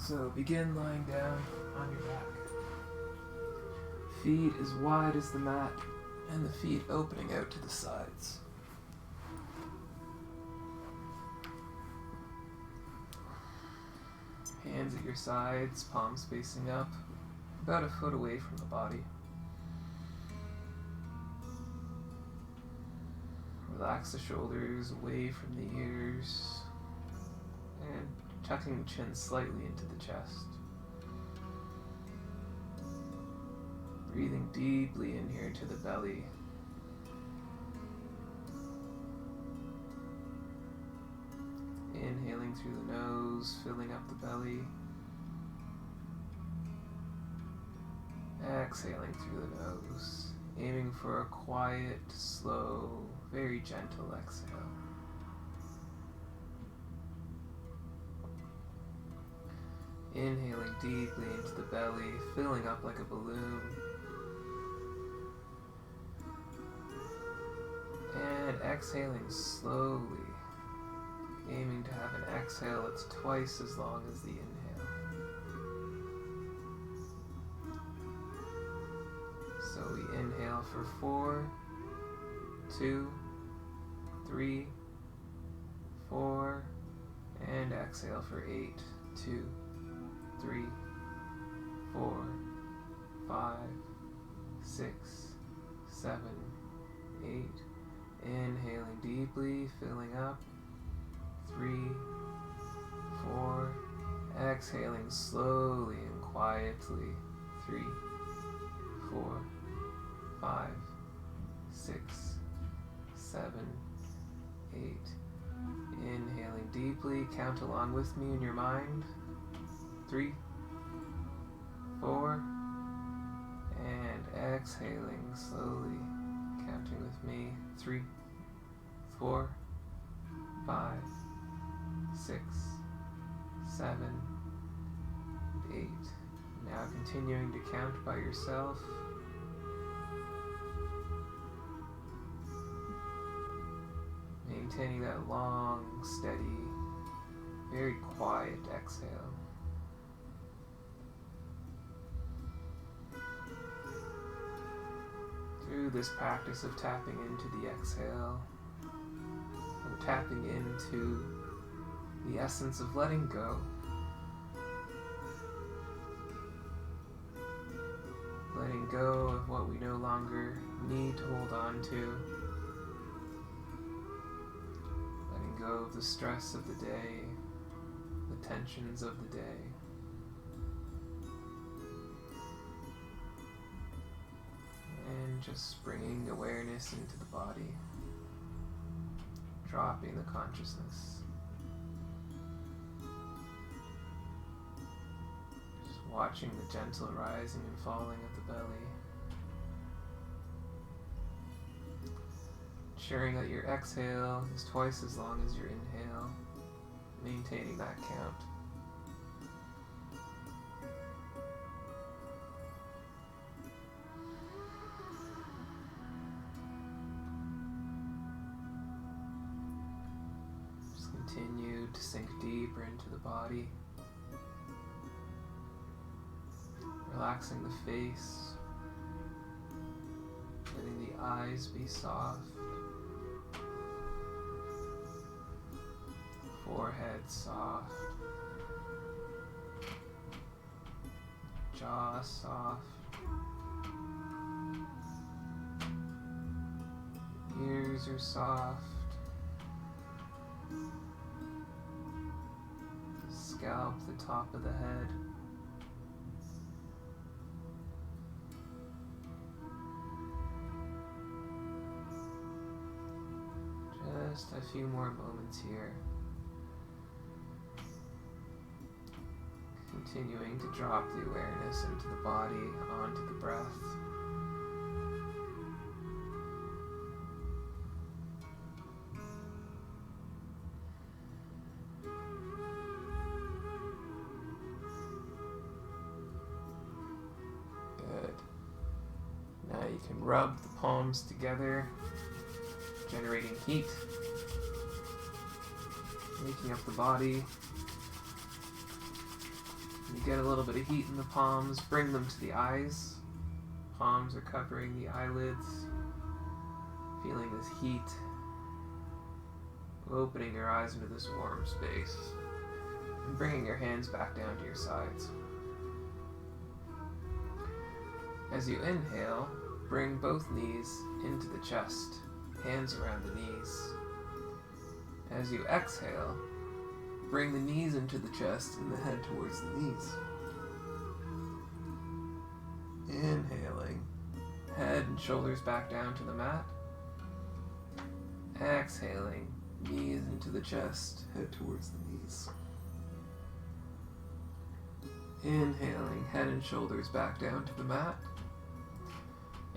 So begin lying down on your back. Feet as wide as the mat, and the feet opening out to the sides. Hands at your sides, palms facing up, about a foot away from the body. Relax the shoulders away from the ears, and tucking the chin slightly into the chest. Breathing deeply in here to the belly. Inhaling through the nose, filling up the belly. Exhaling through the nose, aiming for a quiet, slow, very gentle exhale. Inhaling deeply into the belly, filling up like a balloon. And exhaling slowly, aiming to have an exhale that's twice as long as the inhale. So we inhale for 4, 2, 3, 4, and exhale for 8, 2, 3, 4, 5, 6, 7, 8. Inhaling deeply, filling up. 3, 4. Exhaling slowly and quietly. 3, 4, 5, 6, 7, 8. Inhaling deeply, count along with me in your mind. 3, 4, and exhaling slowly, counting with me. 3, 4, 5, 6, 7, 8. Now continuing to count by yourself. Maintaining that long, steady, very quiet exhale. Through this practice of tapping into the exhale, we're tapping into the essence of letting go. Letting go of what we no longer need to hold on to. Letting go of the stress of the day, the tensions of the day. And just bringing awareness into the body. Dropping the consciousness. Just watching the gentle rising and falling of the belly. Ensuring that your exhale is twice as long as your inhale. Maintaining that count. Continue to sink deeper into the body, relaxing the face, letting the eyes be soft, forehead soft, jaw soft, ears are soft. Scalp, the top of the head. Just a few more moments here. Continuing to drop the awareness into the body, onto the breath. You can rub the palms together, generating heat, waking up the body. You get a little bit of heat in the palms, bring them to the eyes. Palms are covering the eyelids. Feeling this heat. Opening your eyes into this warm space. And bringing your hands back down to your sides. As you inhale, bring both knees into the chest, hands around the knees. As you exhale, bring the knees into the chest and the head towards the knees. Inhaling, head and shoulders back down to the mat. Exhaling, knees into the chest, head towards the knees. Inhaling, head and shoulders back down to the mat.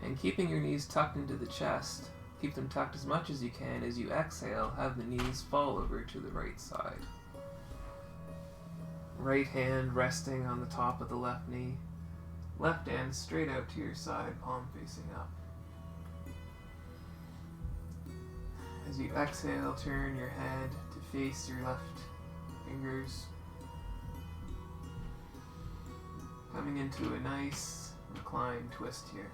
And keeping your knees tucked into the chest, keep them tucked as much as you can. As you exhale, have the knees fall over to the right side. Right hand resting on the top of the left knee. Left hand straight out to your side, palm facing up. As you exhale, turn your head to face your left fingers. Coming into a nice reclined twist here.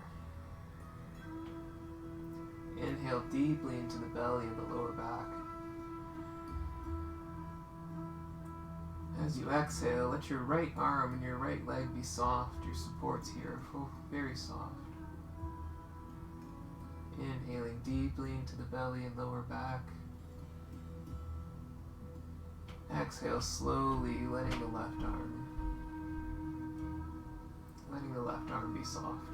Inhale deeply into the belly and the lower back. As you exhale, let your right arm and your right leg be soft. Your supports here are very soft. Inhaling deeply into the belly and lower back. Exhale slowly, letting the left arm be soft.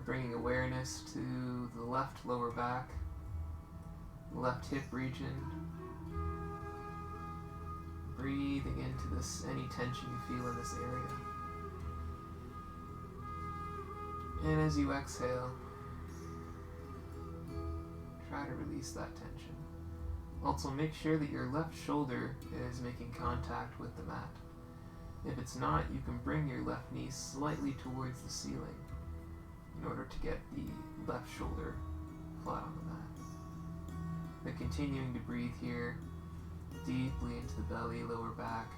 Bringing awareness to the left lower back, the left hip region. Breathing into this, any tension you feel in this area. And as you exhale, try to release that tension. Also, make sure that your left shoulder is making contact with the mat. If it's not, you can bring your left knee slightly towards the ceiling in order to get the left shoulder flat on the mat. But continuing to breathe here, deeply into the belly, lower back.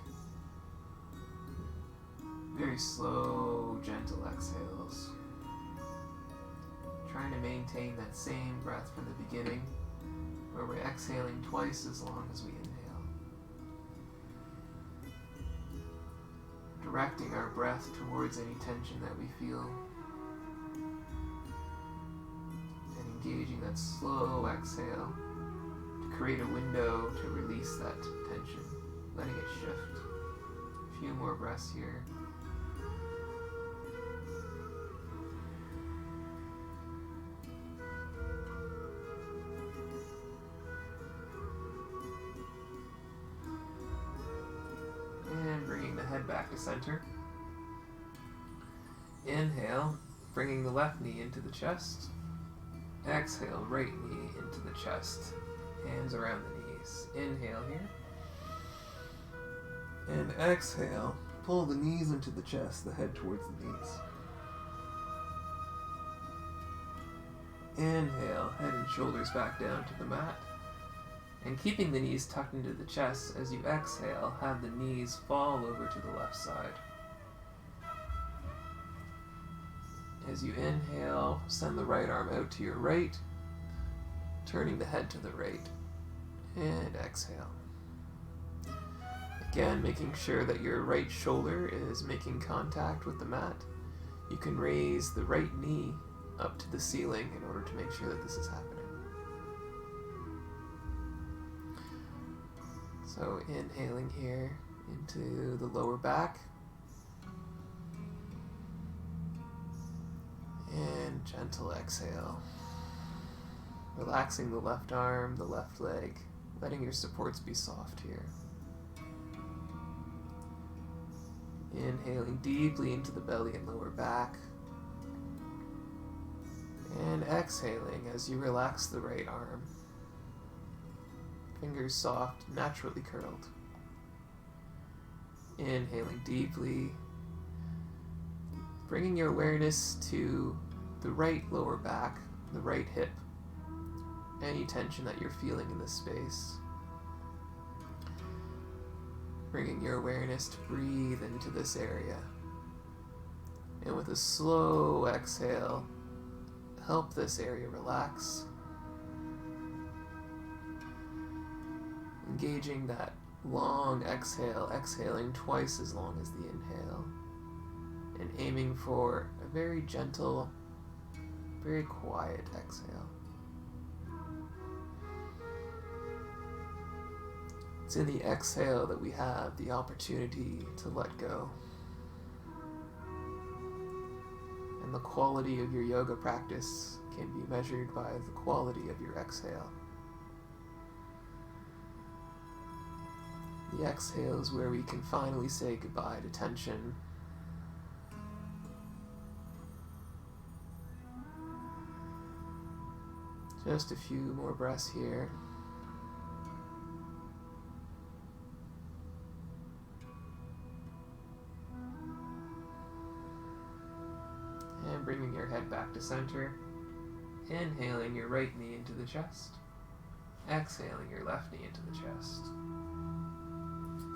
Very slow, gentle exhales. Trying to maintain that same breath from the beginning, where we're exhaling twice as long as we inhale. Directing our breath towards any tension that we feel. And engaging that slow exhale to create a window to release that tension, letting it shift. A few more breaths here. And bringing the head back to center. Inhale, bringing the left knee into the chest. Exhale, right knee into the chest. Hands around the knees. Inhale here. And exhale, pull the knees into the chest, the head towards the knees. Inhale, head and shoulders back down to the mat. And keeping the knees tucked into the chest, as you exhale, have the knees fall over to the left side. As you inhale, send the right arm out to your right, turning the head to the right, and exhale. Again, making sure that your right shoulder is making contact with the mat. You can raise the right knee up to the ceiling in order to make sure that this is happening. So inhaling here into the lower back. And gentle exhale. Relaxing the left arm, the left leg, letting your supports be soft here. Inhaling deeply into the belly and lower back. And exhaling as you relax the right arm. Fingers soft, naturally curled. Inhaling deeply. Bringing your awareness to the right lower back, the right hip. Any tension that you're feeling in this space. bringing your awareness to breathe into this area. And with a slow exhale, help this area relax. Engaging that long exhale, exhaling twice as long as the inhale. And aiming for a very gentle, very quiet exhale. It's in the exhale that we have the opportunity to let go. And the quality of your yoga practice can be measured by the quality of your exhale. The exhale is where we can finally say goodbye to tension. Just a few more breaths here. And bringing your head back to center. Inhaling your right knee into the chest. Exhaling your left knee into the chest.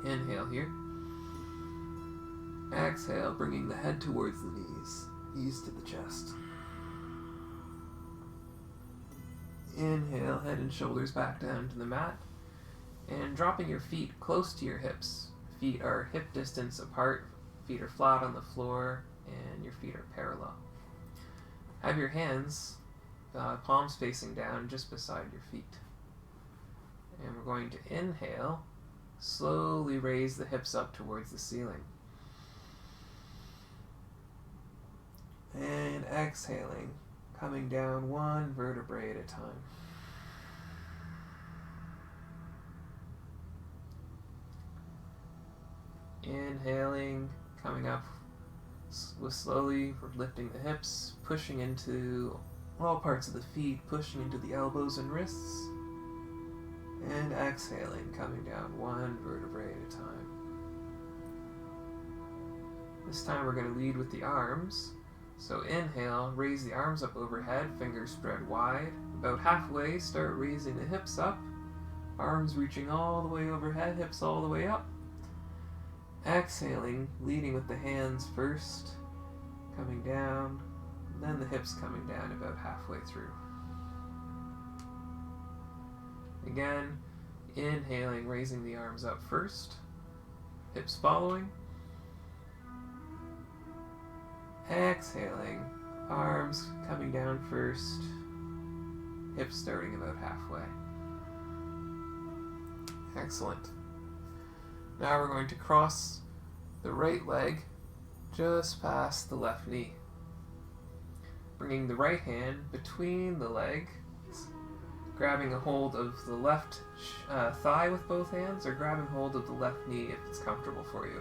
Inhale here. Exhale, bringing the head towards the knees. Knees to the chest. Inhale, head and shoulders back down to the mat. And dropping your feet close to your hips. Feet are hip distance apart. Feet are flat on the floor. And your feet are parallel. Have your hands, palms facing down just beside your feet. And we're going to inhale. Slowly raise the hips up towards the ceiling. And exhaling, coming down one vertebrae at a time. Inhaling, coming up with slowly lifting the hips, pushing into all parts of the feet, pushing into the elbows and wrists. And exhaling, coming down one vertebrae at a time. This time we're going to lead with the arms. So inhale, raise the arms up overhead, fingers spread wide. About halfway, start raising the hips up. Arms reaching all the way overhead, hips all the way up. Exhaling, leading with the hands first, coming down, and then the hips coming down about halfway through. Again, inhaling, raising the arms up first, hips following. Exhaling, arms coming down first, hips starting about halfway. Excellent. Now we're going to cross the right leg just past the left knee. Bringing the right hand between the legs, grabbing a hold of the left thigh with both hands, or grabbing hold of the left knee if it's comfortable for you.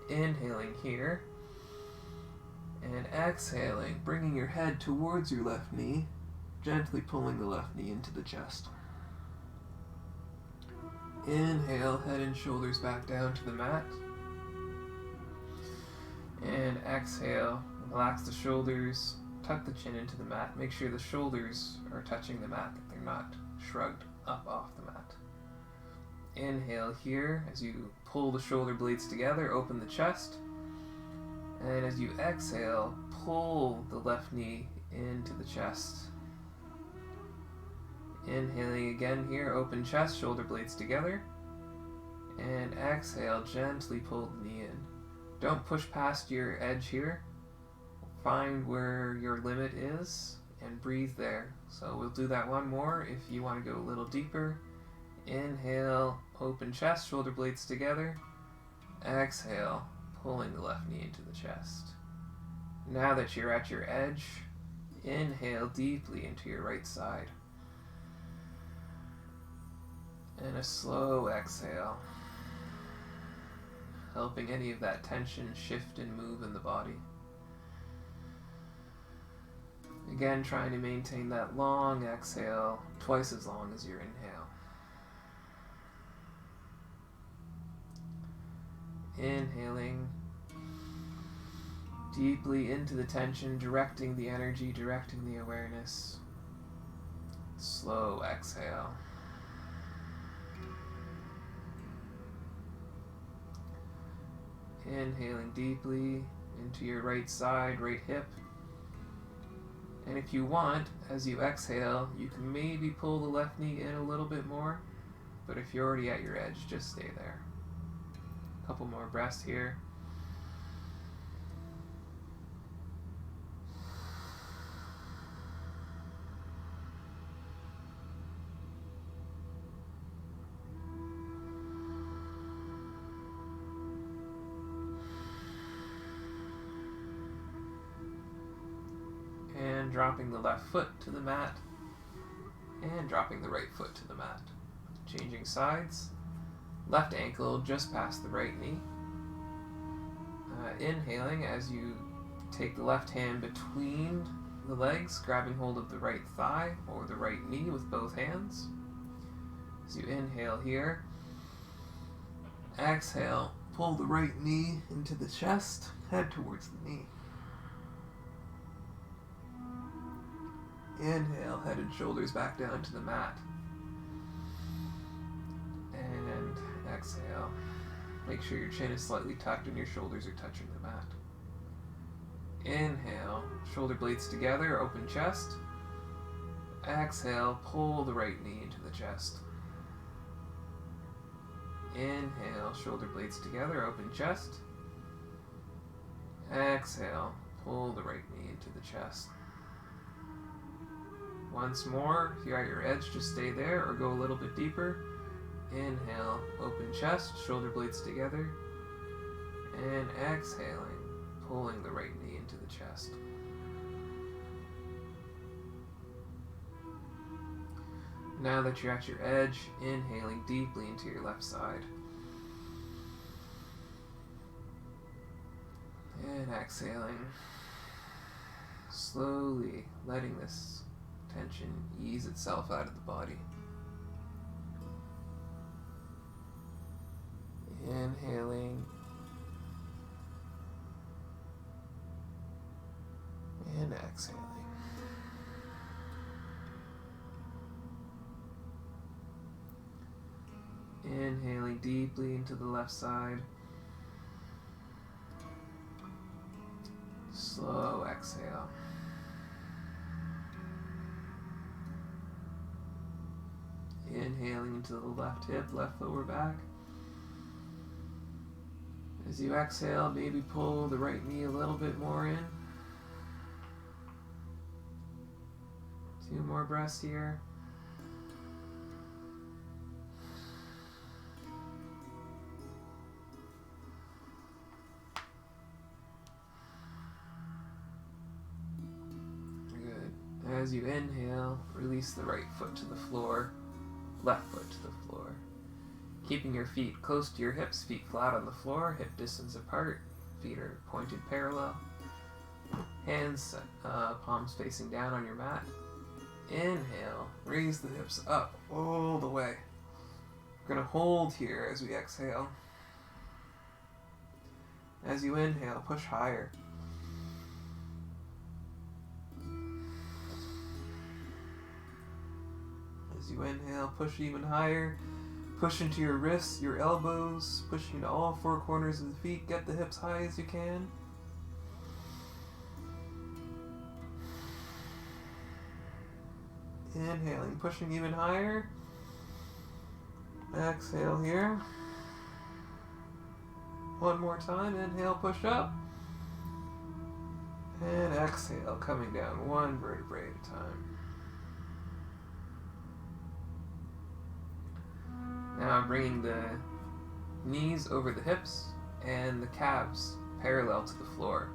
Inhaling here, and exhaling, bringing your head towards your left knee, gently pulling the left knee into the chest. Inhale, head and shoulders back down to the mat. And exhale, relax the shoulders, tuck the chin into the mat. Make sure the shoulders are touching the mat, that they're not shrugged up off the mat. Inhale here, as you pull the shoulder blades together, open the chest. And as you exhale, pull the left knee into the chest. Inhaling again here, open chest, shoulder blades together. And exhale, gently pull the knee in. Don't push past your edge here. Find where your limit is and breathe there. So we'll do that one more if you want to go a little deeper. Inhale, open chest, shoulder blades together. Exhale, pulling the left knee into the chest. Now that you're at your edge, inhale deeply into your right side. And a slow exhale, helping any of that tension shift and move in the body. Again, trying to maintain that long exhale, twice as long as your inhale. Inhaling deeply into the tension, directing the energy, directing the awareness. Slow exhale. Inhaling deeply into your right side, right hip. And if you want, as you exhale, you can maybe pull the left knee in a little bit more. But if you're already at your edge, just stay there. A couple more breaths here. And dropping the left foot to the mat. And dropping the right foot to the mat. Changing sides. Left ankle just past the right knee. Inhaling as you take the left hand between the legs, grabbing hold of the right thigh or the right knee with both hands. As you inhale here, exhale, pull the right knee into the chest, head towards the knee. Inhale, head and shoulders back down to the mat. And exhale. Make sure your chin is slightly tucked and your shoulders are touching the mat. Inhale, shoulder blades together, open chest. Exhale, pull the right knee into the chest. Inhale, shoulder blades together, open chest. Exhale, pull the right knee into the chest. Once more, if you're at your edge, just stay there or go a little bit deeper. Inhale, open chest, shoulder blades together. And exhaling, pulling the right knee into the chest. Now that you're at your edge, inhaling deeply into your left side. And exhaling, slowly letting this tension ease itself out of the body. Inhaling and exhaling. Inhaling deeply into the left side. Slow exhale. Inhaling into the left hip, left lower back. As you exhale, maybe pull the right knee a little bit more in. 2 more breaths here. Good. As you inhale, release the right foot to the floor, left foot to the floor. Keeping your feet close to your hips, feet flat on the floor, hip distance apart, feet are pointed parallel. Hands, palms facing down on your mat. Inhale, raise the hips up all the way. We're going to hold here as we exhale. As you inhale, push higher. As you inhale, push even higher. Push into your wrists, your elbows, pushing into all 4 corners of the feet. Get the hips high as you can. Inhaling, pushing even higher. Exhale here. One more time. Inhale, push up. And exhale, coming down 1 vertebrae at a time. Now bringing the knees over the hips and the calves parallel to the floor.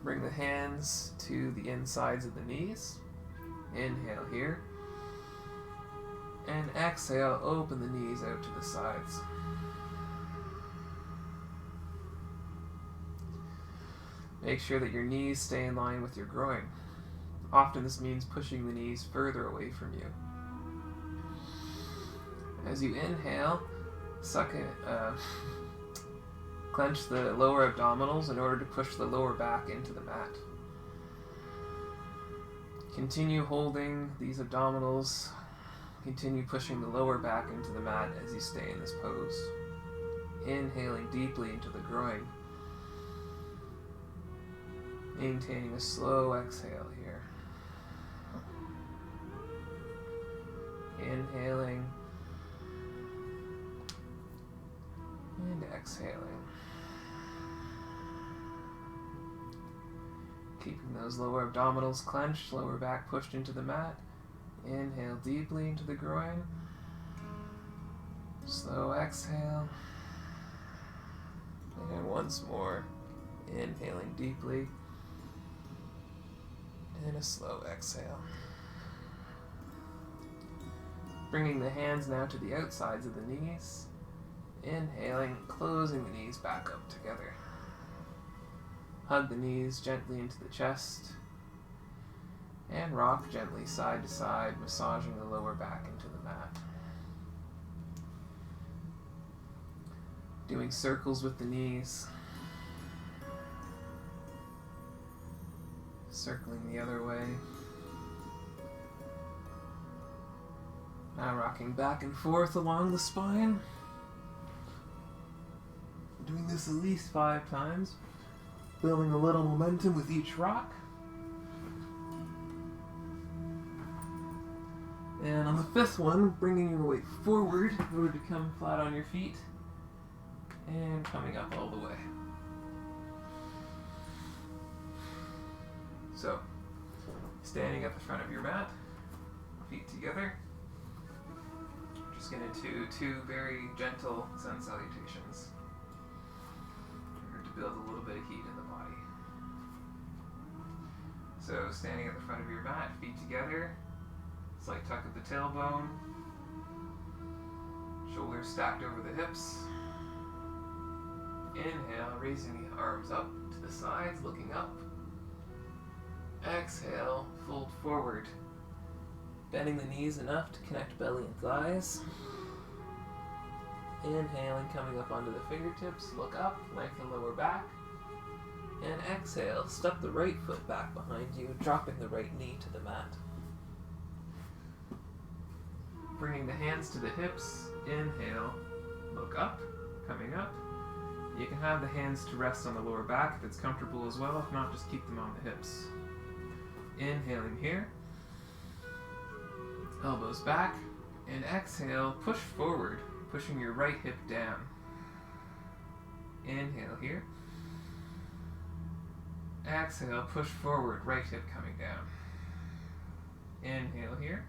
Bring the hands to the insides of the knees. Inhale here. And exhale, open the knees out to the sides. Make sure that your knees stay in line with your groin. Often this means pushing the knees further away from you. As you inhale, clench the lower abdominals in order to push the lower back into the mat. Continue holding these abdominals. Continue pushing the lower back into the mat as you stay in this pose. Inhaling deeply into the groin. Maintaining a slow exhale here. Inhaling and exhaling. Keeping those lower abdominals clenched, lower back pushed into the mat. Inhale deeply into the groin. Slow exhale. And once more, inhaling deeply. And a slow exhale. Bringing the hands now to the outsides of the knees. Inhaling, closing the knees back up together. Hug the knees gently into the chest. And rock gently side to side, massaging the lower back into the mat. Doing circles with the knees. Circling the other way. Now rocking back and forth along the spine. Doing this at least 5 times. Building a little momentum with each rock. And on the 5th one, bringing your weight forward in order to come flat on your feet. And coming up all the way. So, standing at the front of your mat, feet together. Just going to do 2 very gentle sun salutations in order to build a little bit of heat in the body. So, standing at the front of your mat, feet together, slight tuck of the tailbone, shoulders stacked over the hips. Inhale, raising the arms up to the sides, looking up. Exhale, fold forward. Bending the knees enough to connect belly and thighs. Inhaling, coming up onto the fingertips, look up, lengthen lower back. And exhale, step the right foot back behind you, dropping the right knee to the mat. Bringing the hands to the hips, inhale, look up, coming up. You can have the hands to rest on the lower back if it's comfortable as well. If not, just keep them on the hips. Inhaling here. Elbows back. And exhale, push forward, pushing your right hip down. Inhale here. Exhale, push forward, right hip coming down. Inhale here.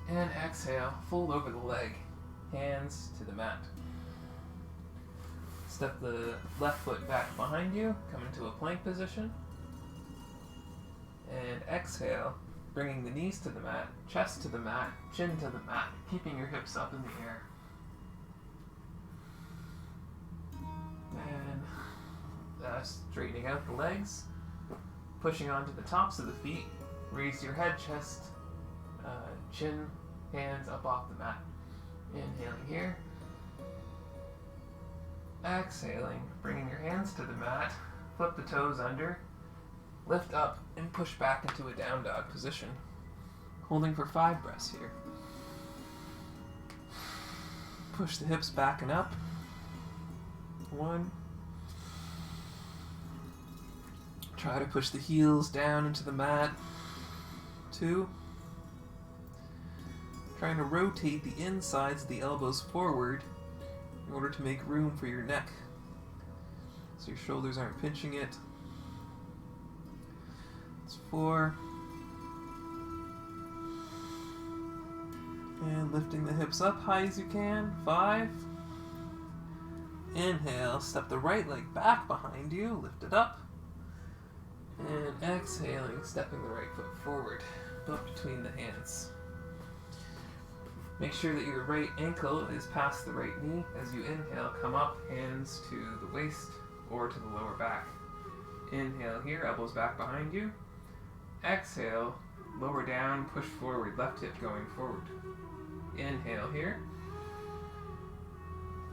And exhale, fold over the leg. Hands to the mat. Step the left foot back behind you, come into a plank position. And exhale, bringing the knees to the mat, chest to the mat, chin to the mat, keeping your hips up in the air. And straightening out the legs, pushing onto the tops of the feet, raise your head, chest, chin, hands up off the mat. Inhaling here. Exhaling, bringing your hands to the mat, flip the toes under, lift up, and push back into a down dog position. Holding for 5 breaths here. Push the hips back and up. 1. Try to push the heels down into the mat. 2. Trying to rotate the insides of the elbows forward in order to make room for your neck, so your shoulders aren't pinching it. It's 4. And lifting the hips up high as you can. 5. Inhale, step the right leg back behind you, lift it up. And exhaling, stepping the right foot forward, up between the hands. Make sure that your right ankle is past the right knee. As you inhale, come up, hands to the waist or to the lower back. Inhale here, elbows back behind you. Exhale, lower down, push forward, left hip going forward. Inhale here.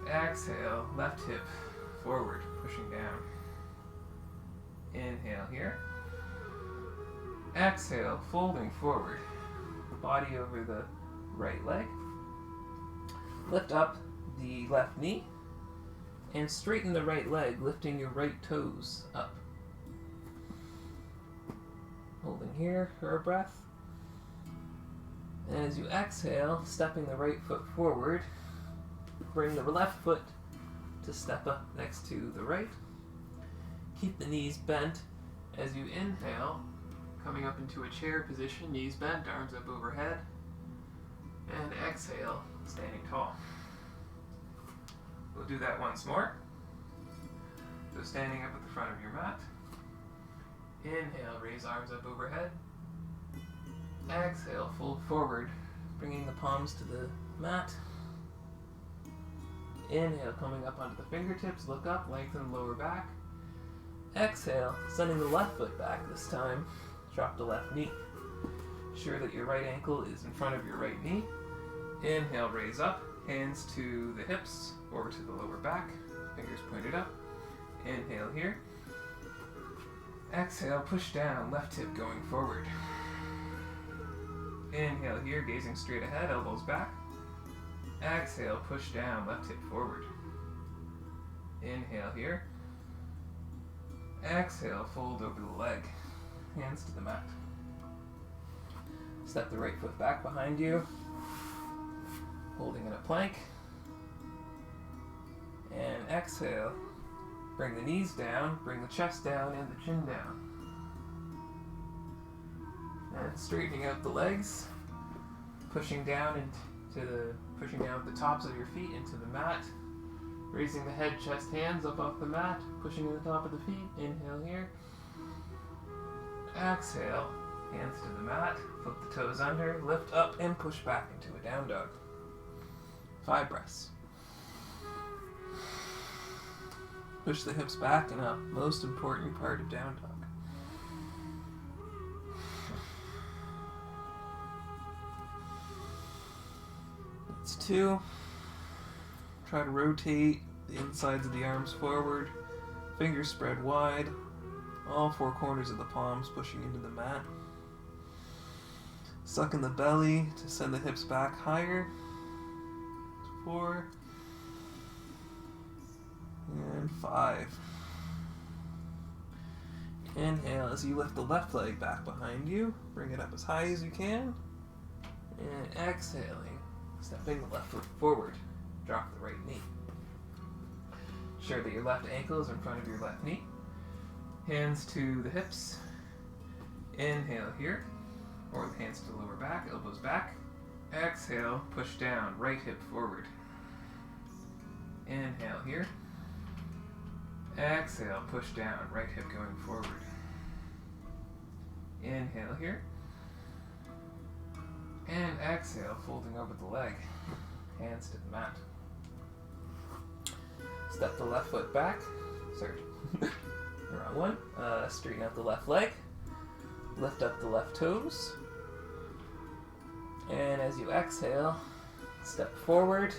Exhale, left hip forward, pushing down. Inhale here. Exhale, folding forward, body over the right leg. Lift up, the left knee and straighten the right leg, lifting your right toes up. Holding here for a breath. And as you exhale, stepping the right foot forward, bring the left foot to step up next to the right. Keep the knees bent as you inhale, coming up into a chair position, knees bent, arms up overhead. And exhale, standing tall. We'll do that once more. So standing up at the front of your mat. Inhale, raise arms up overhead. Exhale, fold forward, bringing the palms to the mat. Inhale, coming up onto the fingertips, look up, lengthen the lower back. Exhale, sending the left foot back this time. Drop the left knee. Ensure that your right ankle is in front of your right knee. Inhale, raise up, hands to the hips, over to the lower back, fingers pointed up. Inhale here. Exhale, push down, left hip going forward. Inhale here, gazing straight ahead, elbows back. Exhale, push down, left hip forward. Inhale here. Exhale, fold over the leg, hands to the mat. Step the right foot back behind you, holding in a plank. And exhale, bring the knees down, bring the chest down and the chin down. And straightening out the legs, pushing down the tops of your feet into the mat. Raising the head, chest, hands up off the mat, pushing to the top of the feet. Inhale here. Exhale, hands to the mat, flip the toes under, lift up and push back into a down dog. 5 breaths. Push the hips back and up, most important part of down dog. That's 2. Try to rotate the insides of the arms forward, fingers spread wide, all 4 corners of the palms pushing into the mat. Suck in the belly to send the hips back higher. 4. And 5. Inhale as you lift the left leg back behind you, bring it up as high as you can. And exhaling, stepping the left foot forward. Drop the right knee. Ensure that your left ankle is in front of your left knee. Hands to the hips. Inhale here, or the hands to the lower back, elbows back. Exhale, push down, right hip forward. Inhale here. Exhale, push down, right hip going forward. Inhale here. And exhale, folding over the leg, hands to the mat. Step the left foot back. Sorry, the wrong one. Straighten out the left leg. Lift up the left toes. And as you exhale, step forward,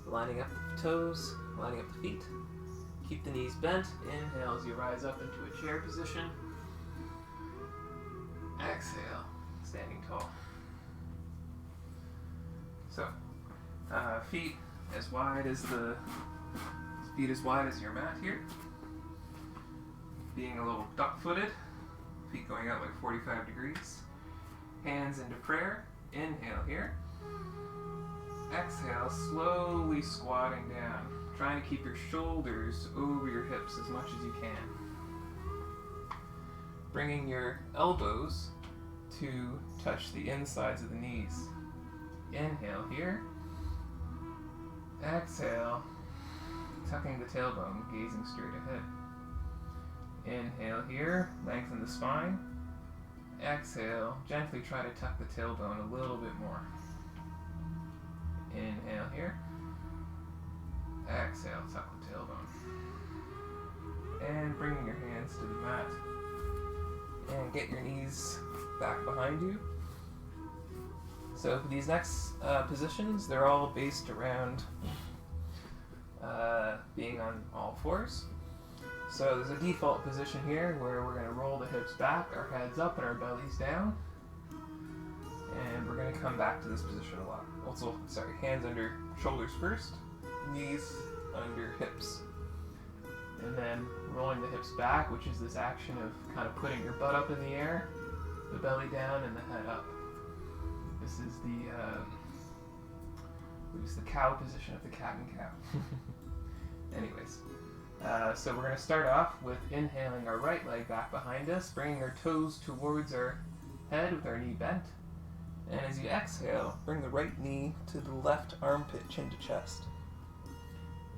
lining up the toes, lining up the feet. Keep the knees bent. Inhale as you rise up into a chair position. Exhale, standing tall. So, feet as wide as your mat here. Being a little duck-footed, feet going out like 45 degrees. Hands into prayer. Inhale here. Exhale, slowly squatting down. Trying to keep your shoulders over your hips as much as you can. Bringing your elbows to touch the insides of the knees. Inhale here. Exhale, tucking the tailbone, gazing straight ahead. Inhale here, lengthen the spine. Exhale, gently try to tuck the tailbone a little bit more. Inhale here. Exhale, tuck the tailbone. And bringing your hands to the mat. And get your knees back behind you. So for these next positions, they're all based around being on all fours. So there's a default position here where we're going to roll the hips back, our heads up, and our bellies down. And we're going to come back to this position a lot. Also, sorry, hands under shoulders first, knees under hips. And then rolling the hips back, which is this action of kind of putting your butt up in the air, the belly down, and the head up. This is the cow position of the cat and cow. Anyways, so we're going to start off with inhaling our right leg back behind us, bringing our toes towards our head with our knee bent. And as you exhale, bring the right knee to the left armpit, chin to chest.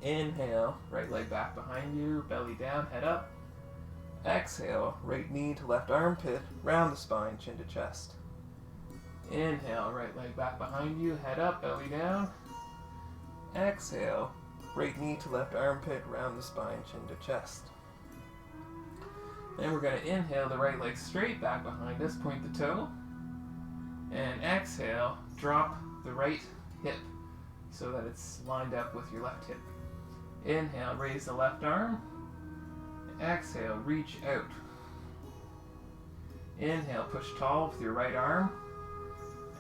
Inhale, right leg back behind you, belly down, head up. Exhale, right knee to left armpit, round the spine, chin to chest. Inhale, right leg back behind you, head up, belly down. Exhale, right knee to left armpit, round the spine, chin to chest. Then we're going to inhale the right leg straight back behind us, point the toe. And exhale, drop the right hip so that it's lined up with your left hip. Inhale, raise the left arm. Exhale, reach out. Inhale, push tall with your right arm.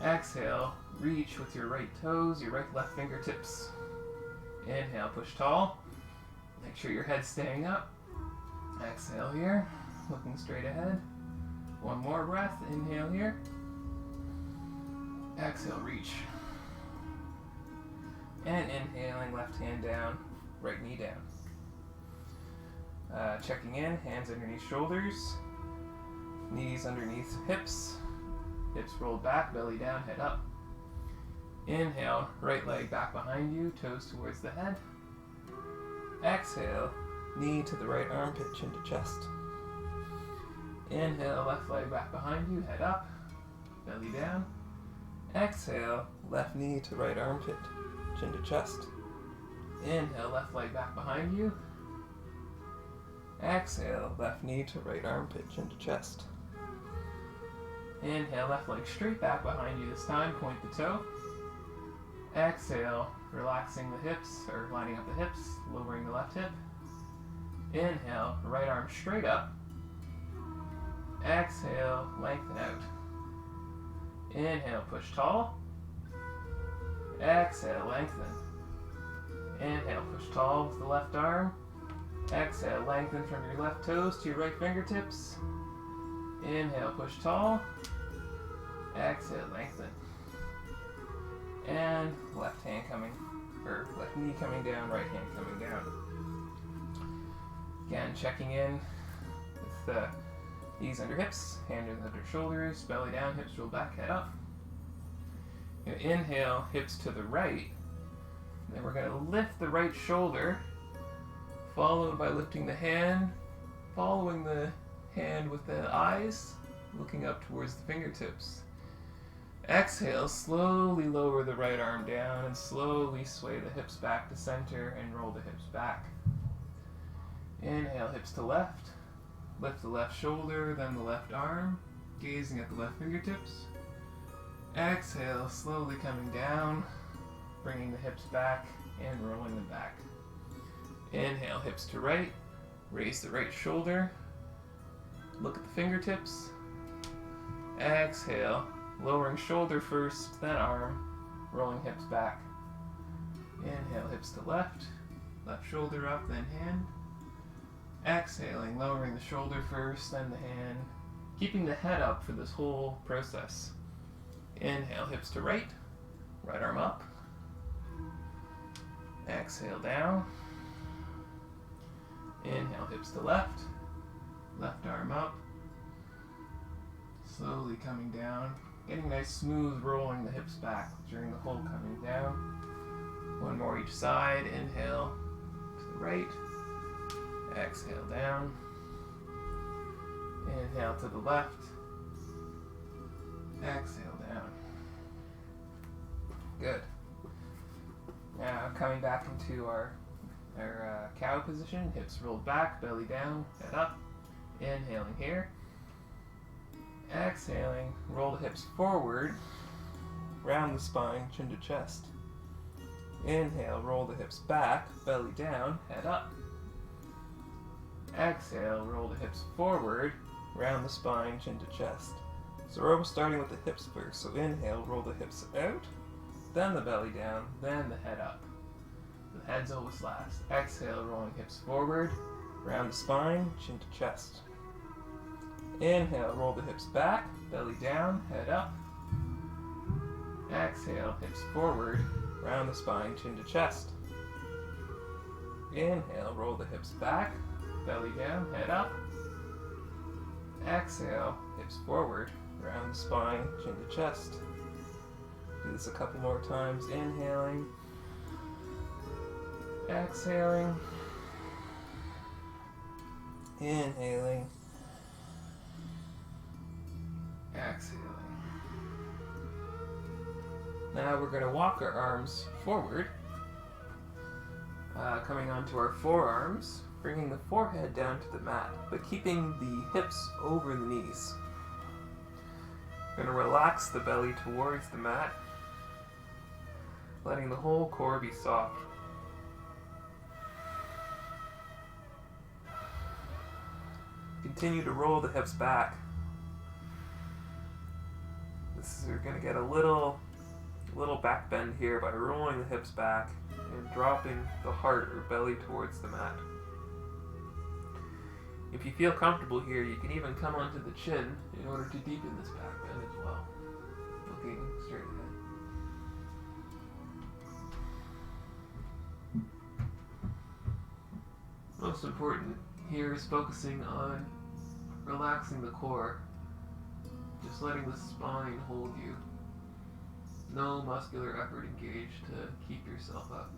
Exhale, reach with your right toes, your left fingertips. Inhale, push tall. Make sure your head's staying up. Exhale here, looking straight ahead. One more breath, inhale here. Exhale, reach. And inhaling, left hand down, right knee down. Checking in, hands underneath shoulders, knees underneath hips, hips rolled back, belly down, head up. Inhale, right leg back behind you, toes towards the head. Exhale, knee to the right armpit, chin to chest. Inhale, left leg back behind you, head up, belly down. Exhale, left knee to right armpit, chin to chest. Inhale, left leg back behind you. Exhale, left knee to right armpit, chin to chest. Inhale, left leg straight back behind you this time, point the toe. Exhale, relaxing the hips, or lining up the hips, lowering the left hip. Inhale, right arm straight up. Exhale, lengthen out. Inhale, push tall. Exhale, lengthen. Inhale, push tall with the left arm. Exhale, lengthen from your left toes to your right fingertips. Inhale, push tall. Exhale, lengthen. And left knee coming down, right hand coming down. Again, checking in with the knees under hips, hands under shoulders, belly down, hips roll back, head up. Inhale, hips to the right. Then we're going to lift the right shoulder, followed by lifting the hand, following the hand with the eyes, looking up towards the fingertips. Exhale, slowly lower the right arm down and slowly sway the hips back to center and roll the hips back. Inhale, hips to left. Lift the left shoulder, then the left arm, gazing at the left fingertips. Exhale, slowly coming down, bringing the hips back and rolling them back. Inhale, hips to right. Raise the right shoulder. Look at the fingertips. Exhale, lowering shoulder first, then arm, rolling hips back. Inhale, hips to left. Left shoulder up, then hand. Exhaling, lowering the shoulder first, then the hand. Keeping the head up for this whole process. Inhale, hips to right. Right arm up. Exhale, down. Inhale, hips to left. Left arm up. Slowly coming down. Getting nice smooth rolling the hips back during the whole coming down. One more each side. Inhale to the right. Exhale down. Inhale to the left. Exhale down. Good. Now coming back into our cow position. Hips rolled back, belly down, head up. Inhaling here. Exhaling, roll the hips forward, round the spine, chin to chest. Inhale, roll the hips back, belly down, head up. Exhale, roll the hips forward, round the spine, chin to chest. So we're always starting with the hips first. So inhale, roll the hips out, then the belly down, then the head up. The head's always last. Exhale, rolling hips forward, round the spine, chin to chest. Inhale, roll the hips back, belly down, head up. Exhale, hips forward, round the spine, chin to chest. Inhale, roll the hips back, belly down, head up. Exhale, hips forward, round the spine, chin to chest. Do this a couple more times. Inhaling, exhaling, inhaling, exhaling. Now we're going to walk our arms forward, coming onto our forearms, bringing the forehead down to the mat, but keeping the hips over the knees. We're going to relax the belly towards the mat, letting the whole core be soft. Continue to roll the hips back. We're going to get a little back bend here by rolling the hips back and dropping the heart or belly towards the mat. If you feel comfortable here, you can even come onto the chin in order to deepen this back bend as well, looking straight ahead. Most important here is focusing on relaxing the core, just letting the spine hold you. No muscular effort engaged to keep yourself up.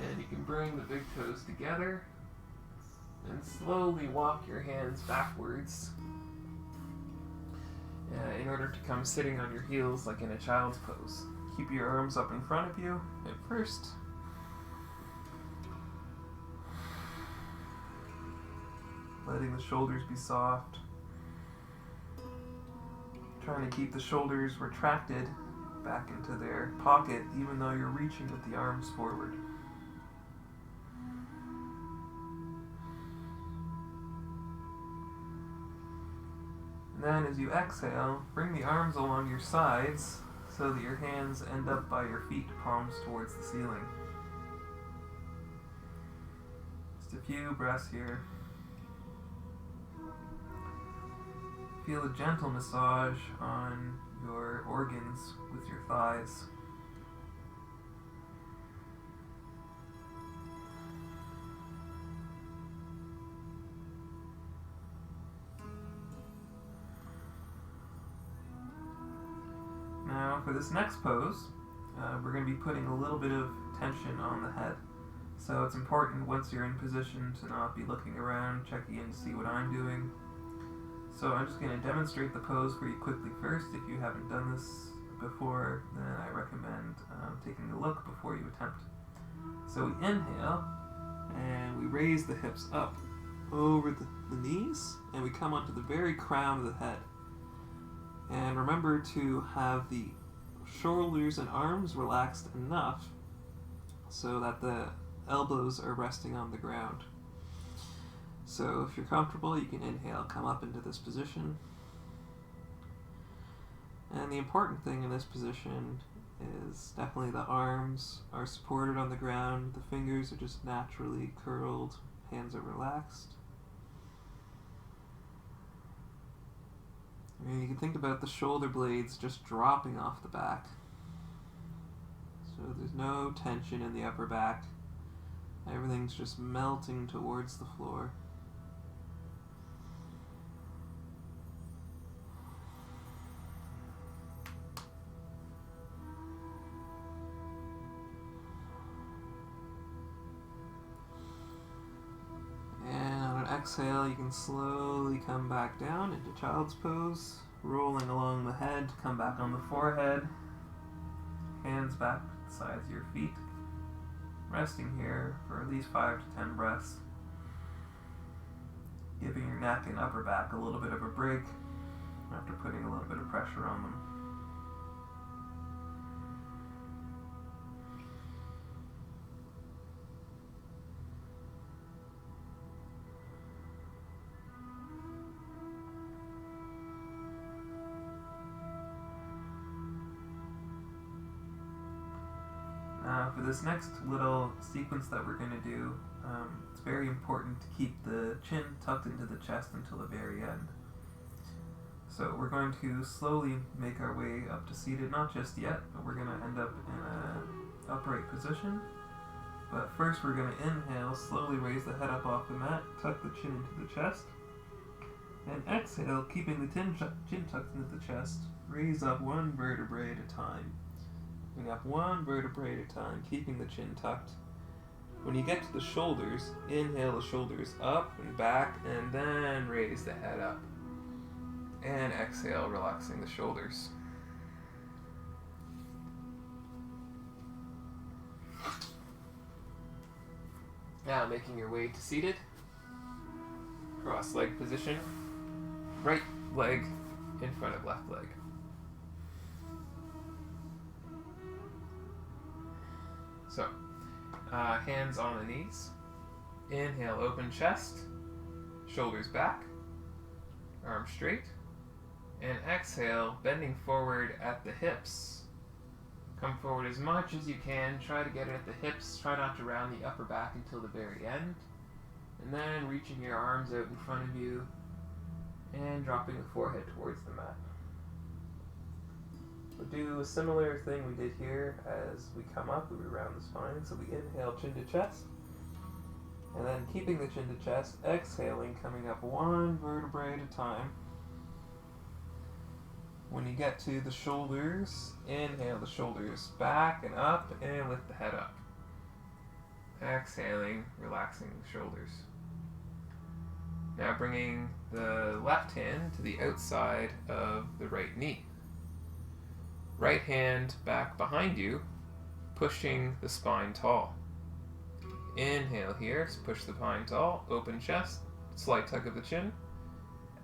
And you can bring the big toes together and slowly walk your hands backwards in order to come sitting on your heels like in a child's pose. Keep your arms up in front of you at first. Letting the shoulders be soft. Trying to keep the shoulders retracted back into their pocket even though you're reaching with the arms forward. And then as you exhale, bring the arms along your sides so that your hands end up by your feet, palms towards the ceiling. Just a few breaths here. Feel a gentle massage on your organs with your thighs. Now for this next pose, we're going to be putting a little bit of tension on the head. So it's important once you're in position to not be looking around, checking in to see what I'm doing. So I'm just going to demonstrate the pose for you quickly first. If you haven't done this before, then I recommend taking a look before you attempt. So we inhale, and we raise the hips up over the knees, and we come onto the very crown of the head. And remember to have the shoulders and arms relaxed enough so that the elbows are resting on the ground. So if you're comfortable, you can inhale, come up into this position. And the important thing in this position is definitely the arms are supported on the ground, the fingers are just naturally curled, hands are relaxed. And you can think about the shoulder blades just dropping off the back. So there's no tension in the upper back. Everything's just melting towards the floor. Exhale, you can slowly come back down into child's pose, rolling along the head, come back on the forehead, hands back to the sides of your feet, resting here for at least 5 to 10 breaths, giving your neck and upper back a little bit of a break after putting a little bit of pressure on them. For this next little sequence that we're going to do, it's very important to keep the chin tucked into the chest until the very end. So we're going to slowly make our way up to seated, not just yet, but we're going to end up in an upright position. But first we're going to inhale, slowly raise the head up off the mat, tuck the chin into the chest, and exhale, keeping the chin tucked into the chest, raise up one vertebrae at a time. Bring up one vertebrae at a time, keeping the chin tucked. When you get to the shoulders, inhale the shoulders up and back, and then raise the head up. And exhale, relaxing the shoulders. Now making your way to seated. Cross leg position. Right leg in front of left leg. So, hands on the knees. Inhale, open chest. Shoulders back. Arms straight. And exhale, bending forward at the hips. Come forward as much as you can. Try to get it at the hips. Try not to round the upper back until the very end. And then reaching your arms out in front of you and dropping the forehead towards the mat. We'll do a similar thing we did here as we come up. We round the spine. So we inhale, chin to chest. And then keeping the chin to chest, exhaling, coming up one vertebrae at a time. When you get to the shoulders, inhale the shoulders back and up and lift the head up. Exhaling, relaxing the shoulders. Now bringing the left hand to the outside of the right knee. Right hand back behind you, pushing the spine tall. Inhale here, push the spine tall, open chest, slight tug of the chin.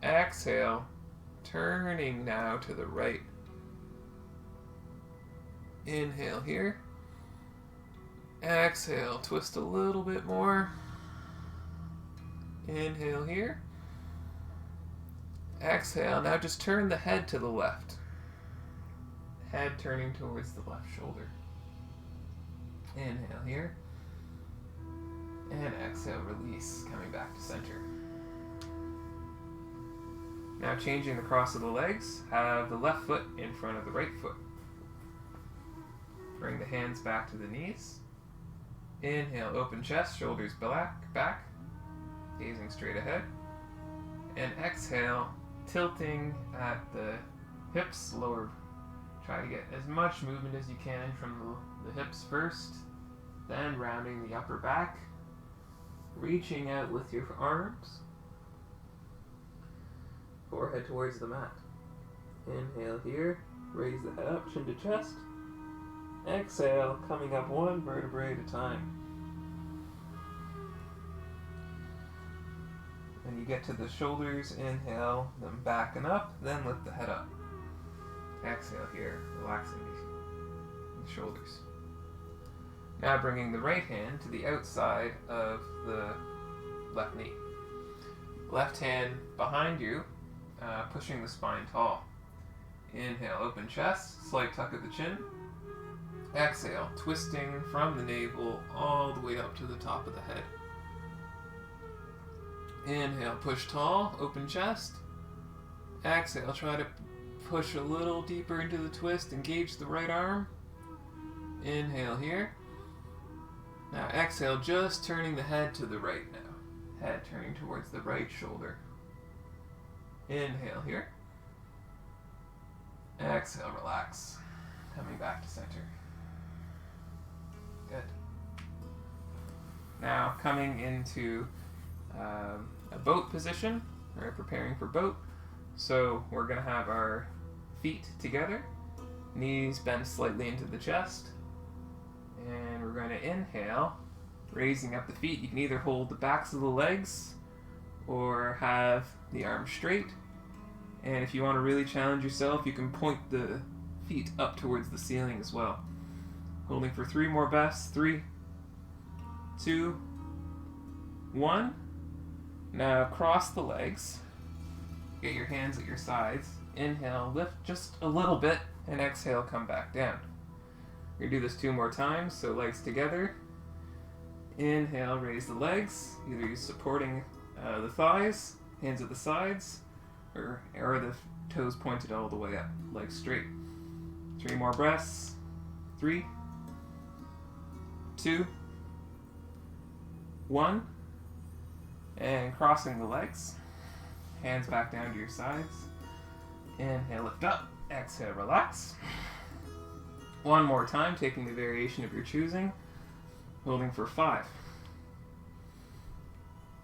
Exhale, turning now to the right. Inhale here. Exhale, twist a little bit more. Inhale here. Exhale, now just turn the head to the left. Head turning towards the left shoulder. Inhale here. And exhale, release, coming back to center. Now changing the cross of the legs, have the left foot in front of the right foot. Bring the hands back to the knees. Inhale, open chest, shoulders back, gazing straight ahead. And exhale, tilting at the hips, lower. Try to get as much movement as you can from the hips first, then rounding the upper back, reaching out with your arms. Forehead towards the mat. Inhale here, raise the head up, chin to chest. Exhale, coming up one vertebrae at a time. When you get to the shoulders, inhale, then back and up, then lift the head up. Exhale here, relaxing the shoulders. Now bringing the right hand to the outside of the left knee. Left hand behind you, pushing the spine tall. Inhale, open chest, slight tuck of the chin. Exhale, twisting from the navel all the way up to the top of the head. Inhale, push tall, open chest. Exhale, try to push a little deeper into the twist, engage the right arm. Inhale here. Now exhale, just turning the head to the right now. Head turning towards the right shoulder. Inhale here. Exhale, relax. Coming back to center. Good. Now coming into a boat position. We're preparing for boat. So we're going to have our feet together. Knees bent slightly into the chest. And we're going to inhale, raising up the feet. You can either hold the backs of the legs or have the arms straight. And if you want to really challenge yourself, you can point the feet up towards the ceiling as well. Holding for 3 more breaths. 3, 2, 1. Now cross the legs. Get your hands at your sides. Inhale, lift just a little bit, and exhale, come back down. We're going to do this 2 more times, so legs together. Inhale, raise the legs, either supporting the thighs, hands at the sides, or the toes pointed all the way up, legs straight. 3 more breaths. 3, 2, 1. And crossing the legs. Hands back down to your sides. Inhale, lift up. Exhale, relax. 1 more time, taking the variation of your choosing. Holding for 5,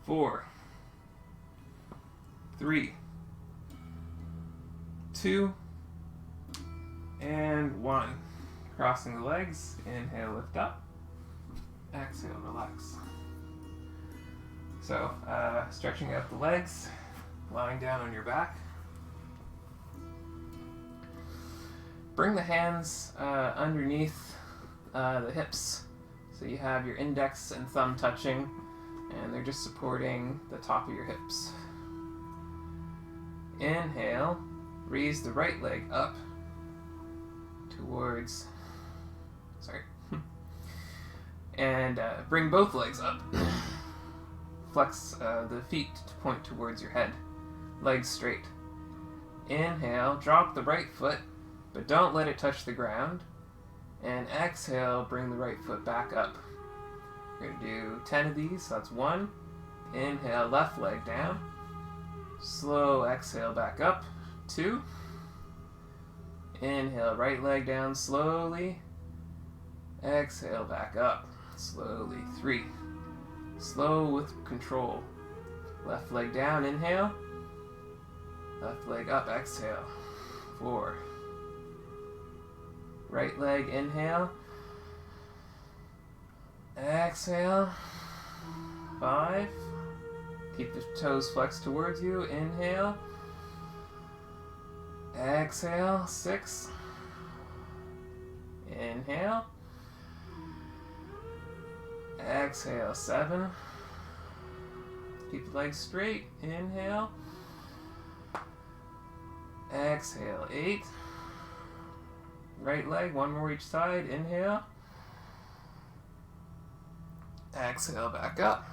4, 3, 2, and 1. Crossing the legs. Inhale, lift up. Exhale, relax. So, stretching out the legs, lying down on your back. Bring the hands underneath the hips. So you have your index and thumb touching, and they're just supporting the top of your hips. Inhale, raise the right leg up towards, and bring both legs up. Flex the feet to point towards your head, legs straight. Inhale, drop the right foot, but don't let it touch the ground. And exhale, bring the right foot back up. We're going to do 10 of these, so that's 1. Inhale, left leg down. Slow exhale back up. 2. Inhale, right leg down slowly. Exhale back up slowly. 3. Slow with control. Left leg down, inhale. Left leg up, exhale. 4. Right leg, inhale. Exhale. 5. Keep the toes flexed towards you. Inhale. Exhale. 6. Inhale. Exhale. 7. Keep the legs straight. Inhale. Exhale. 8. Right leg, 1 more each side. Inhale. Exhale, back up.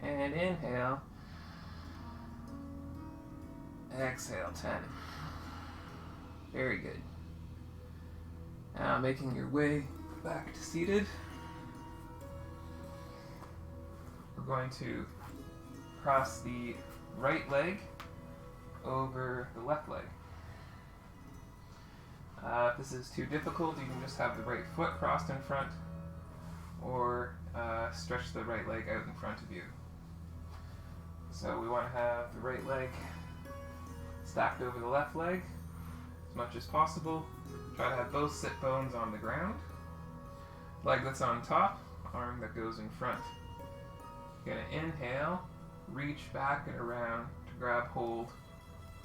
And inhale. Exhale, 10. Very good. Now making your way back to seated. We're going to cross the right leg over the left leg. If this is too difficult, you can just have the right foot crossed in front, or stretch the right leg out in front of you. So we want to have the right leg stacked over the left leg as much as possible. Try to have both sit bones on the ground. Leg that's on top, arm that goes in front. You're going to inhale, reach back and around to grab hold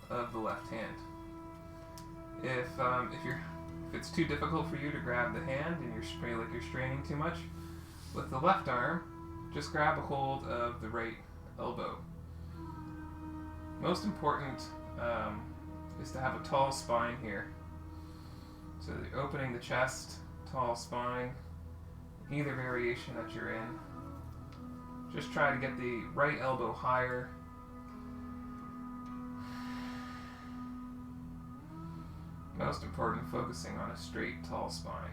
of the left hand. If it's too difficult for you to grab the hand and you feel like you're straining too much, with the left arm, just grab a hold of the right elbow. Most important is to have a tall spine here. So you're opening the chest, tall spine, either variation that you're in. Just try to get the right elbow higher. Most important, focusing on a straight, tall spine.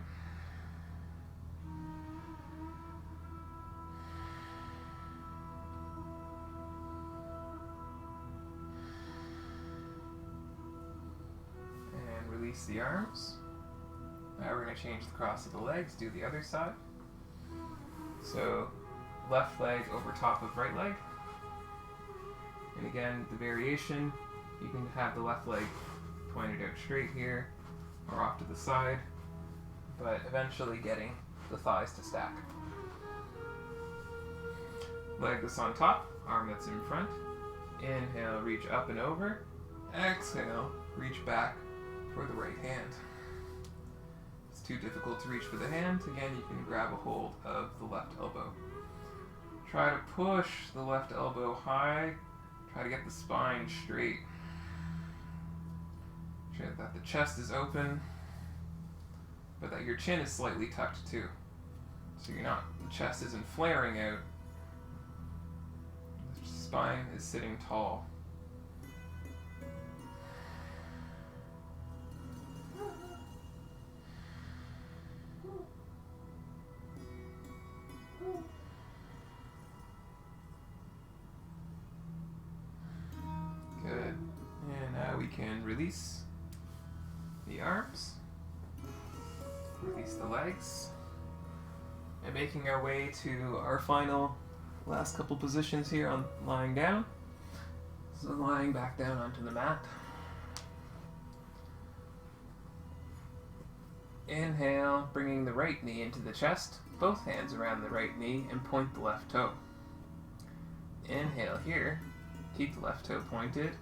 And release the arms. Now we're going to change the cross of the legs, do the other side. So, left leg over top of right leg. And again, the variation, you can have the left leg pointed out straight here or off to the side, but eventually getting the thighs to stack. Leg that's on top, arm that's in front. Inhale, reach up and over. Exhale, reach back for the right hand. If it's too difficult to reach for the hand, again, you can grab a hold of the left elbow. Try to push the left elbow high. Try to get the spine straight. Sure that the chest is open. but that your chin is slightly tucked too. So the chest isn't flaring out. The spine is sitting tall. Good. And now we can release the arms, release the legs, and making our way to our final last couple positions here on lying down. So lying back down onto the mat. Inhale, bringing the right knee into the chest, both hands around the right knee, and point the left toe. Inhale here, keep the left toe pointed.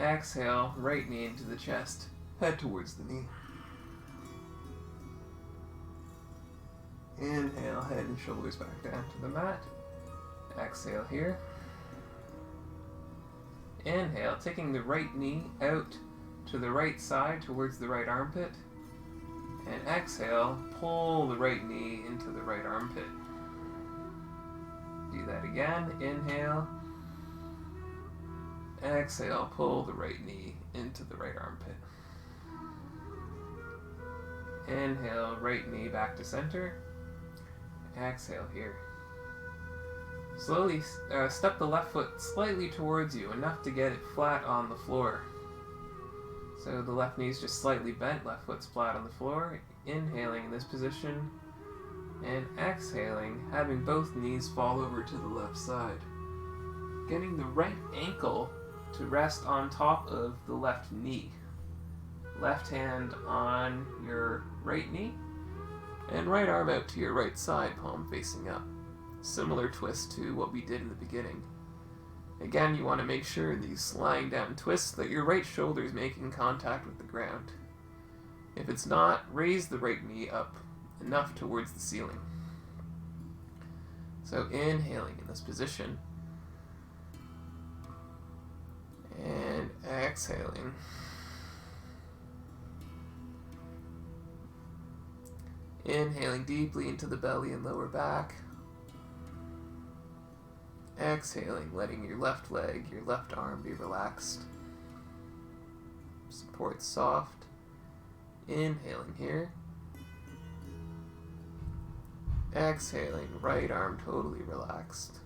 Exhale, right knee into the chest, head towards the knee. Inhale, head and shoulders back down to the mat. Exhale here. Inhale, taking the right knee out to the right side towards the right armpit. And exhale, pull the right knee into the right armpit. Do that again. Inhale. Exhale, pull the right knee into the right armpit. Inhale, right knee back to center. Exhale here. Slowly step the left foot slightly towards you, enough to get it flat on the floor. So the left knee is just slightly bent, left foot's flat on the floor. Inhaling in this position, and exhaling, having both knees fall over to the left side. Getting the right ankle to rest on top of the left knee. Left hand on your right knee, and right arm out to your right side, palm facing up. Similar twist to what we did in the beginning. Again, you want to make sure in these lying down twists that your right shoulder is making contact with the ground. If it's not, raise the right knee up enough towards the ceiling. So inhaling in this position, and exhaling. Inhaling deeply into the belly and lower back. Exhaling, letting your left leg, your left arm be relaxed. Support soft. Inhaling here. Exhaling, right arm totally relaxed.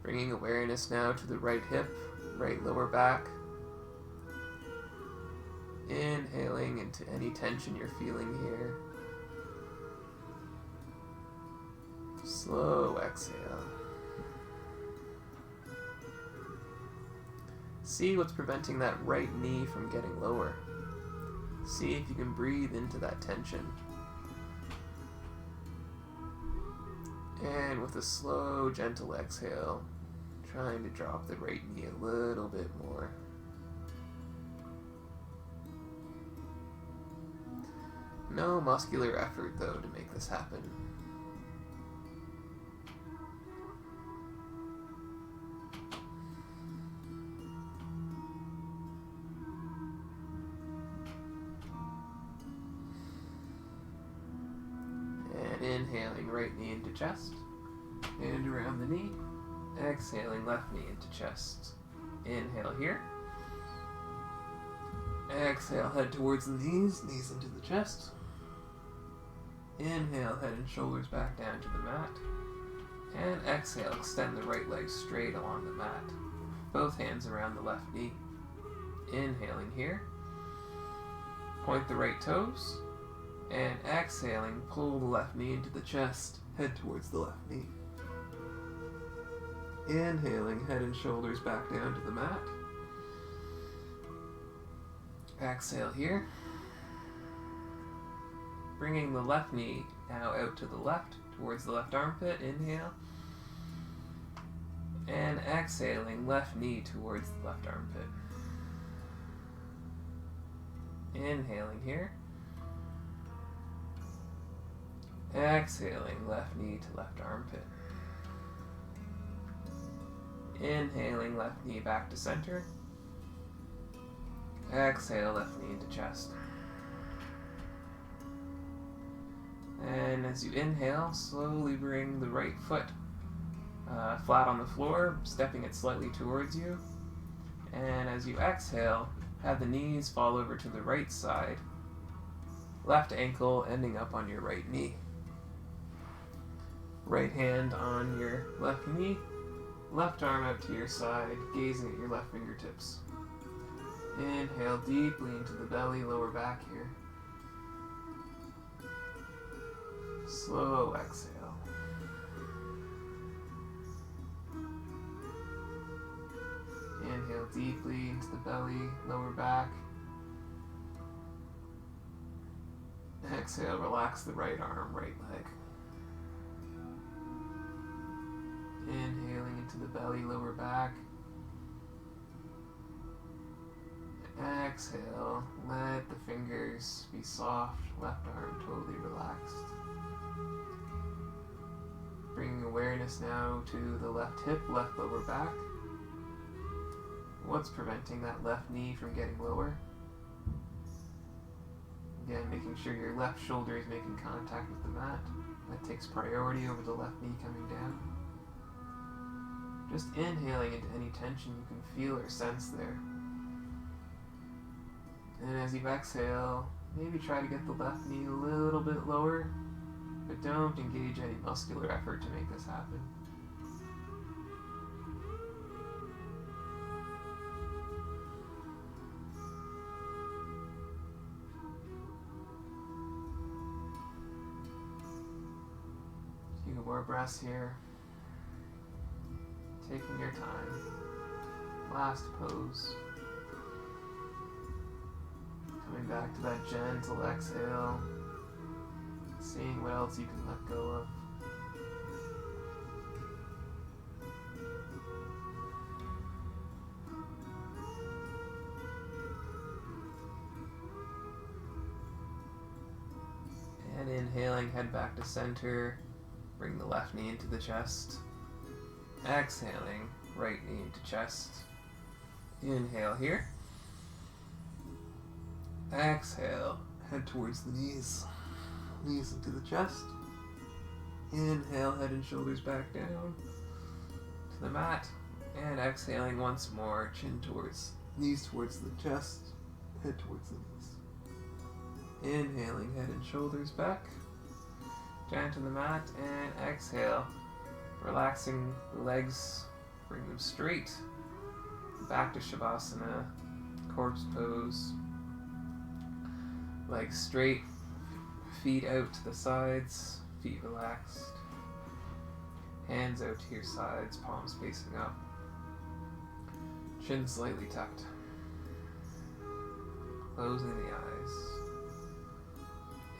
Bringing awareness now to the right hip, right lower back. Inhaling into any tension you're feeling here. Slow exhale. See what's preventing that right knee from getting lower. See if you can breathe into that tension. And with a slow, gentle exhale, trying to drop the right knee a little bit more. No muscular effort, though, to make this happen. And inhaling, right knee into chest, hand around the knee. Exhaling, left knee into chest. Inhale here. Exhale, head towards the knees, knees into the chest. Inhale, head and shoulders back down to the mat. And exhale, extend the right leg straight along the mat. Both hands around the left knee. Inhaling here. Point the right toes. And exhaling, pull the left knee into the chest, head towards the left knee. Inhaling, head and shoulders back down to the mat. Exhale here. Bringing the left knee now out to the left, towards the left armpit. Inhale. And exhaling, left knee towards the left armpit. Inhaling here. Exhaling, left knee to left armpit. Inhaling, left knee back to center. Exhale, left knee into chest. And as you inhale, slowly bring the right foot flat on the floor, stepping it slightly towards you. And as you exhale, have the knees fall over to the right side, left ankle ending up on your right knee. Right hand on your left knee, left arm out to your side, gazing at your left fingertips. Inhale deeply into the belly, lower back here. Slow exhale. Inhale deeply into the belly, lower back. Exhale, relax the right arm, right leg. Inhaling into the belly, lower back. Exhale, let the fingers be soft, left arm totally relaxed. Bringing awareness now to the left hip, left lower back. What's preventing that left knee from getting lower? Again, making sure your left shoulder is making contact with the mat. That takes priority over the left knee coming down. Just inhaling into any tension you can feel or sense there. And as you exhale, maybe try to get the left knee a little bit lower, but don't engage any muscular effort to make this happen. A few more breaths here. Taking your time. Last pose. Coming back to that gentle exhale. Seeing what else you can let go of. And inhaling, head back to center. Bring the left knee into the chest. Exhaling, right knee into chest. Inhale here. Exhale, head towards the knees. Knees into the chest. Inhale, head and shoulders back down to the mat. And exhaling once more, chin towards, knees towards the chest, head towards the knees. Inhaling, head and shoulders back, down to the mat, and exhale. Relaxing the legs, bring them straight. Back to Shavasana, corpse pose. Legs straight, feet out to the sides, feet relaxed. Hands out to your sides, palms facing up. Chin slightly tucked. Closing the eyes.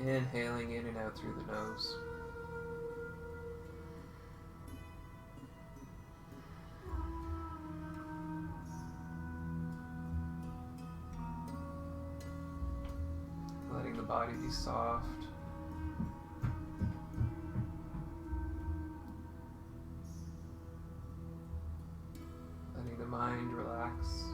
Inhaling in and out through the nose. Letting the body be soft. Letting the mind relax.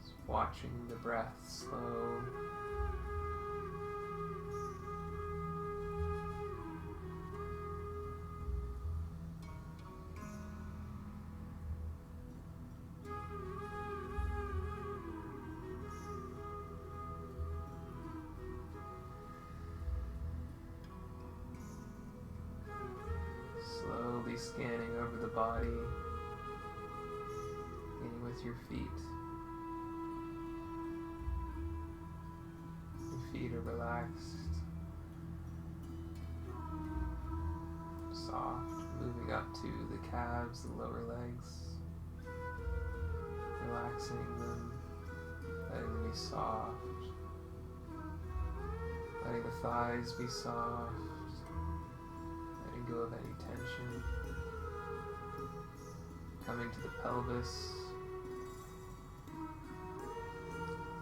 Just watching the breath slow. Slowly scanning over the body, beginning with your feet. Your feet are relaxed, soft, moving up to the calves, the lower legs, relaxing them, letting them be soft, letting the thighs be soft. Go of any tension. Coming to the pelvis.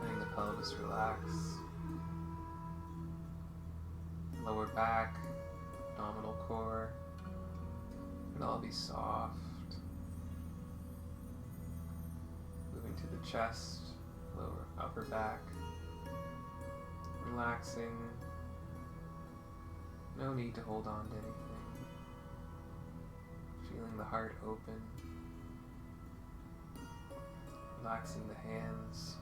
Letting the pelvis relax. Lower back, abdominal core. And all be soft. Moving to the chest, lower upper back. Relaxing. No need to hold on to anything. Feeling the heart open. Relaxing the hands.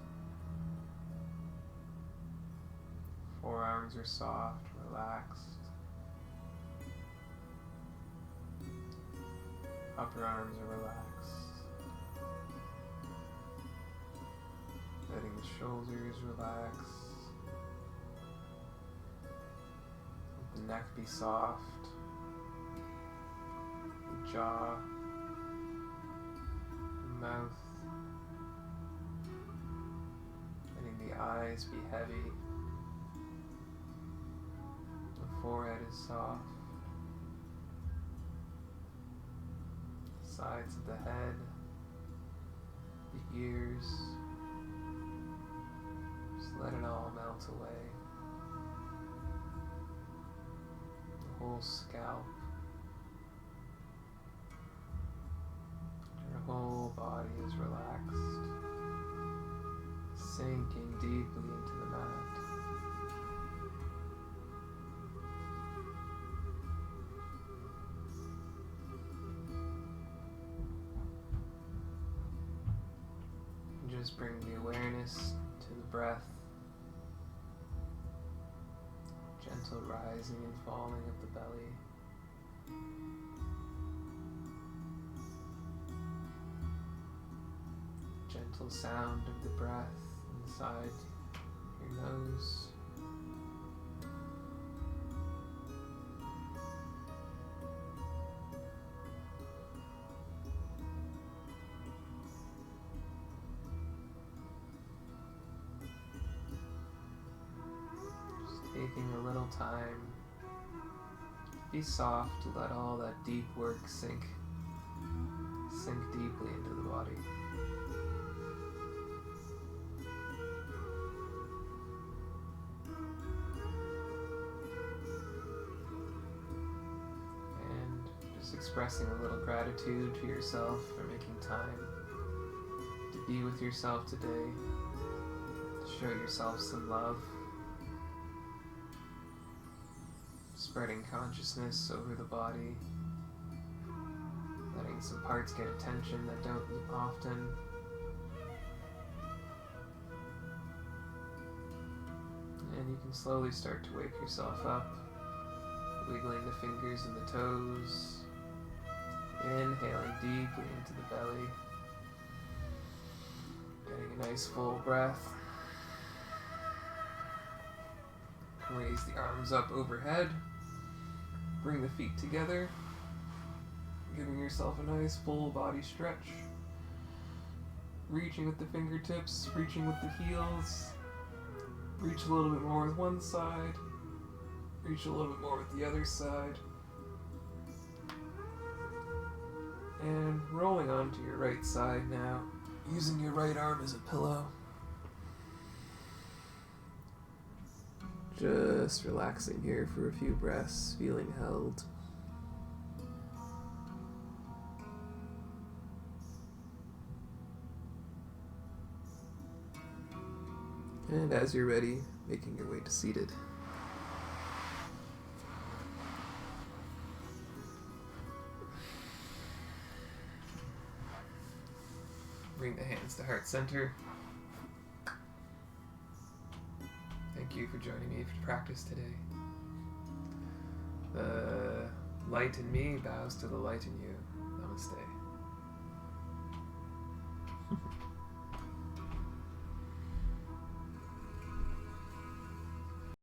Forearms are soft, relaxed. Upper arms are relaxed. Letting the shoulders relax. Let the neck be soft. The jaw. The mouth. Letting the eyes be heavy. The forehead is soft. Sides of the head, the ears, just let it all melt away. The whole scalp, your whole body is relaxed, sinking deeply into the mat. Just bring the awareness to the breath, gentle rising and falling of the belly. Gentle sound of the breath inside your nose. Taking a little time, be soft to let all that deep work sink deeply into the body. And just expressing a little gratitude to yourself for making time to be with yourself today, to show yourself some love. Spreading consciousness over the body, letting some parts get attention that don't often. And you can slowly start to wake yourself up, wiggling the fingers and the toes, inhaling deeply into the belly, getting a nice full breath. Raise the arms up overhead. Bring the feet together, giving yourself a nice full body stretch. Reaching with the fingertips, reaching with the heels. Reach a little bit more with one side. Reach a little bit more with the other side. And rolling onto your right side now, using your right arm as a pillow. Just relaxing here for a few breaths, feeling held. And as you're ready, making your way to seated. Bring the hands to heart center. Thank you for joining me for practice today. The light in me bows to the light in you. Namaste.